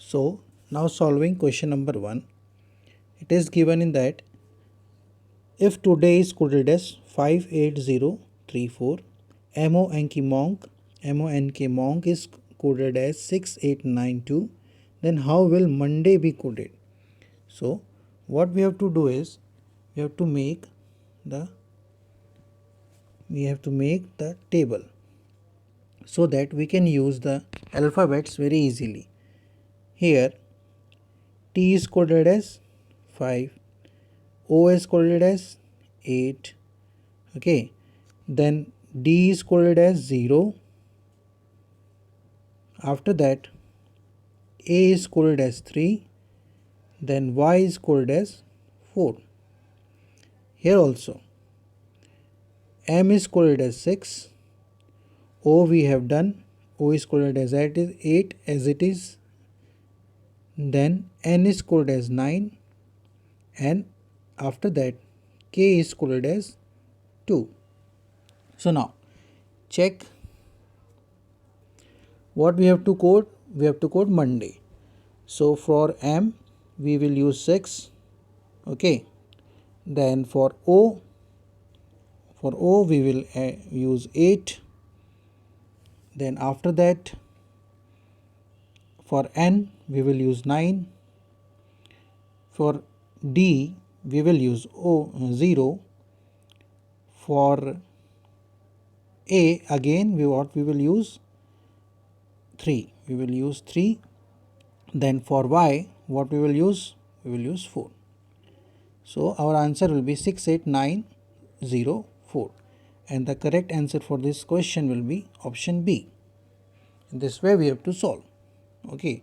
So now solving question number 1. It is given in that if today is coded as 58034, MONK is coded as 6892, then how will Monday be coded? So what we have to do is we have to make the table so that we can use the alphabets very easily. Here T is coded as 5, O is coded as 8, okay, then D is coded as 0, after that A is coded as 3, then Y is coded as 4. Here also M is coded as 6, O we have done, O is coded as 8 as it is, then N is coded as 9, and after that K is coded as 2. So now check what we have to code. We have to code Monday. So for M we will use 6, okay, then for O we will use 8, then after that for N we will use 9, for D we will use 0, for A again we will use 3, then for Y what we will use 4. So our answer will be 68904, and the correct answer for this question will be option B. In this way we have to solve. Okay,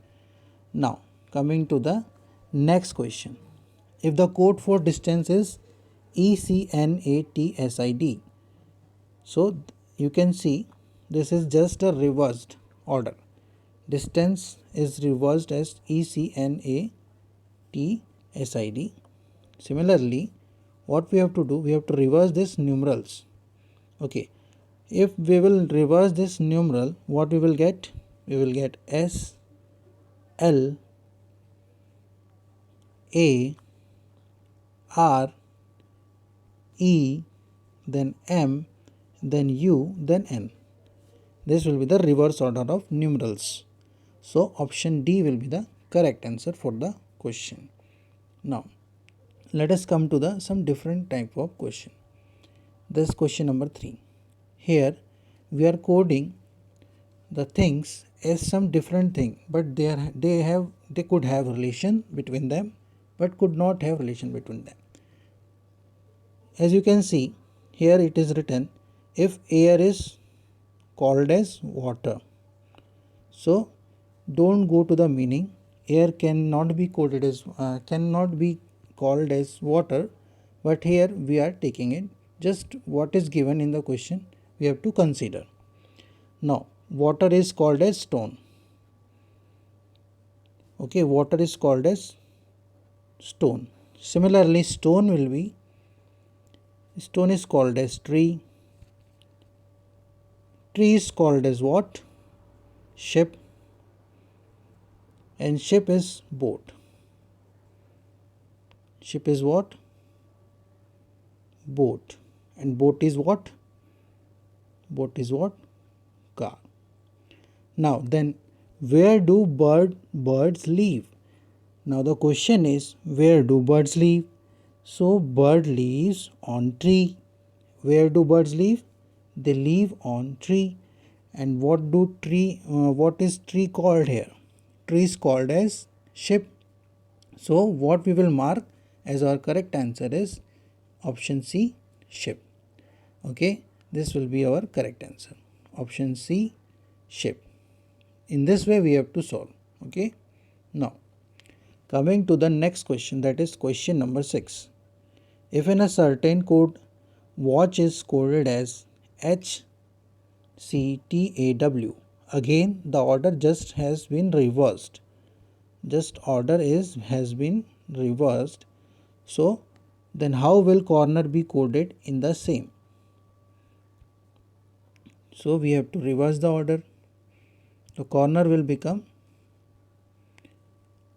now coming to the next question. If the code for distance is ECNATSID, so you can see this is just a reversed order. Distance is reversed as ECNATSID. Similarly, what we have to do, we have to reverse this numerals. Okay, if we will reverse this numeral, what we will get? We will get S, L, A, R, E, then M, then U, then N. This will be the reverse order of numerals. So option D will be the correct answer for the question. Now let us come to some different type of question. This question number 3. Here we are coding the things as some different thing, but they could have relation between them, but could not have relation between them. As you can see here, it is written if air is called as water. So don't go to the meaning. Air cannot be called as water, but here we are taking it just what is given in the question we have to consider. Now water is called as stone. Okay, water is called as stone. Similarly, stone is called as tree. Tree is called as what? Ship. And ship is boat. Ship is what? Boat. And boat is what? Car. Now then, where do birds live? Now the question is, where do birds live? So bird lives on tree. Where do birds live? They live on tree. And what is tree called here? Tree is called as ship. So what we will mark as our correct answer is option C, ship. Okay, this will be our correct answer. Option C, ship. In this way we have to solve. Okay, now coming to the next question, that is question number 6. If in a certain code watch is coded as HCTAW, again the order just has been reversed. Has been reversed. So then how will corner be coded in the same? So we have to reverse the order. The corner will become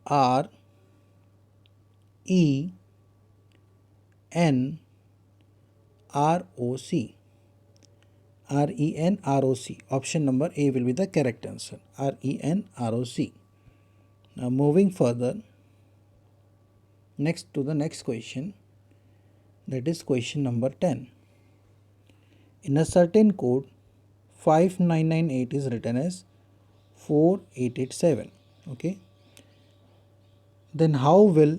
R E N R O C. RENROC. Option number A will be the correct answer. RENROC. Now moving further, next to the next question, that is question number 10. In a certain code, 5998 is written as 4887. Okay. Then how will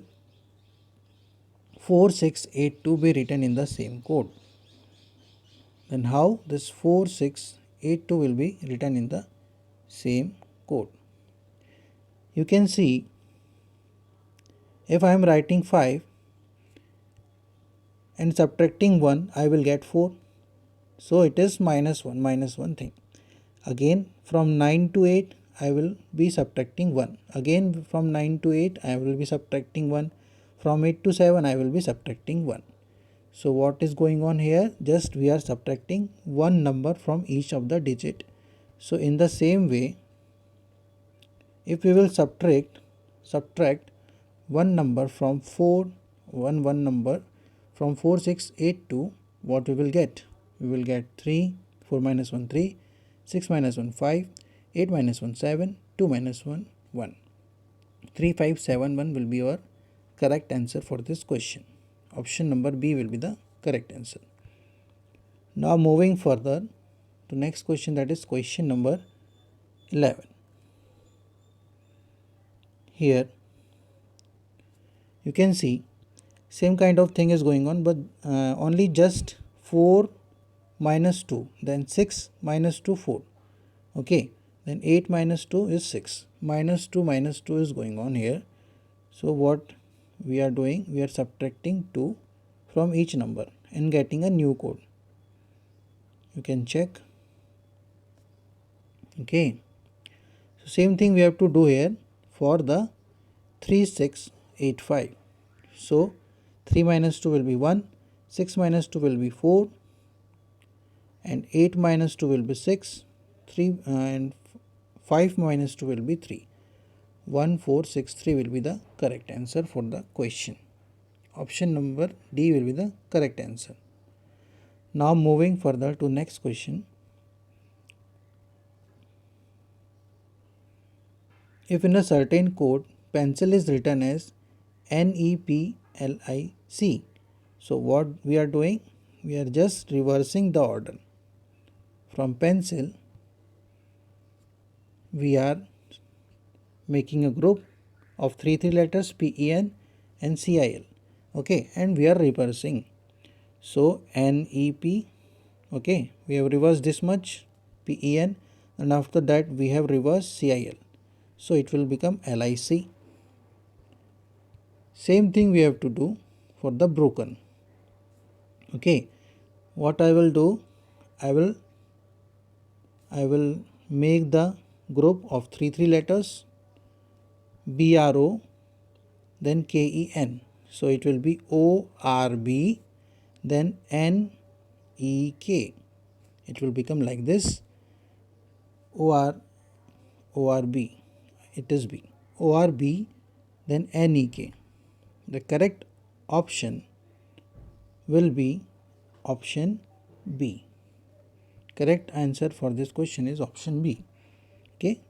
4682 be written in the same code? Then how this 4682 will be written in the same code? You can see, if I am writing 5 and subtracting 1, I will get 4. So it is minus 1 thing. Again from 9 to 8 I will be subtracting 1. Again from 9 to 8 I will be subtracting 1. From 8 to 7 I will be subtracting 1. So what is going on here? Just we are subtracting one number from each of the digit. So in the same way, if we will subtract one number from one number from 4682, what we will get? We will get 3, 4 minus 1 3, 6 minus 1 5, 8 minus 1 7, 2 minus 1 1. 3571 will be your correct answer for this question. Option number B will be the correct answer. Now moving further to next question, that is question number 11. Here you can see same kind of thing is going on, but only just 4 minus 2, then 6 minus 2 4. Okay, then 8 minus 2 is 6. Minus 2 is going on here. So what we are doing, we are subtracting 2 from each number and getting a new code. You can check. Okay, so same thing we have to do here for the 3685. So 3 minus 2 will be 1, 6 minus 2 will be 4, and 8 minus 2 will be 6, 3 and 5 minus 2 will be 3. 1463 will be the correct answer for the question. Option number D will be the correct answer. Now moving further to next question. If in a certain code pencil is written as NEPLIC, so what we are doing? We are just reversing the order. From pencil we are making a group of three letters PEN and CIL. Okay, and we are reversing. So NEP, okay, we have reversed this much PEN, and after that we have reversed CIL. So it will become LIC. Same thing we have to do for the broken. Okay, what I will do, I will make the group of three letters BRO, then KEN. So it will be ORB, then NEK. It will become like this. ORB, it is B. ORB, then NEK. The correct option will be option B. Correct answer for this question is option B. Okay.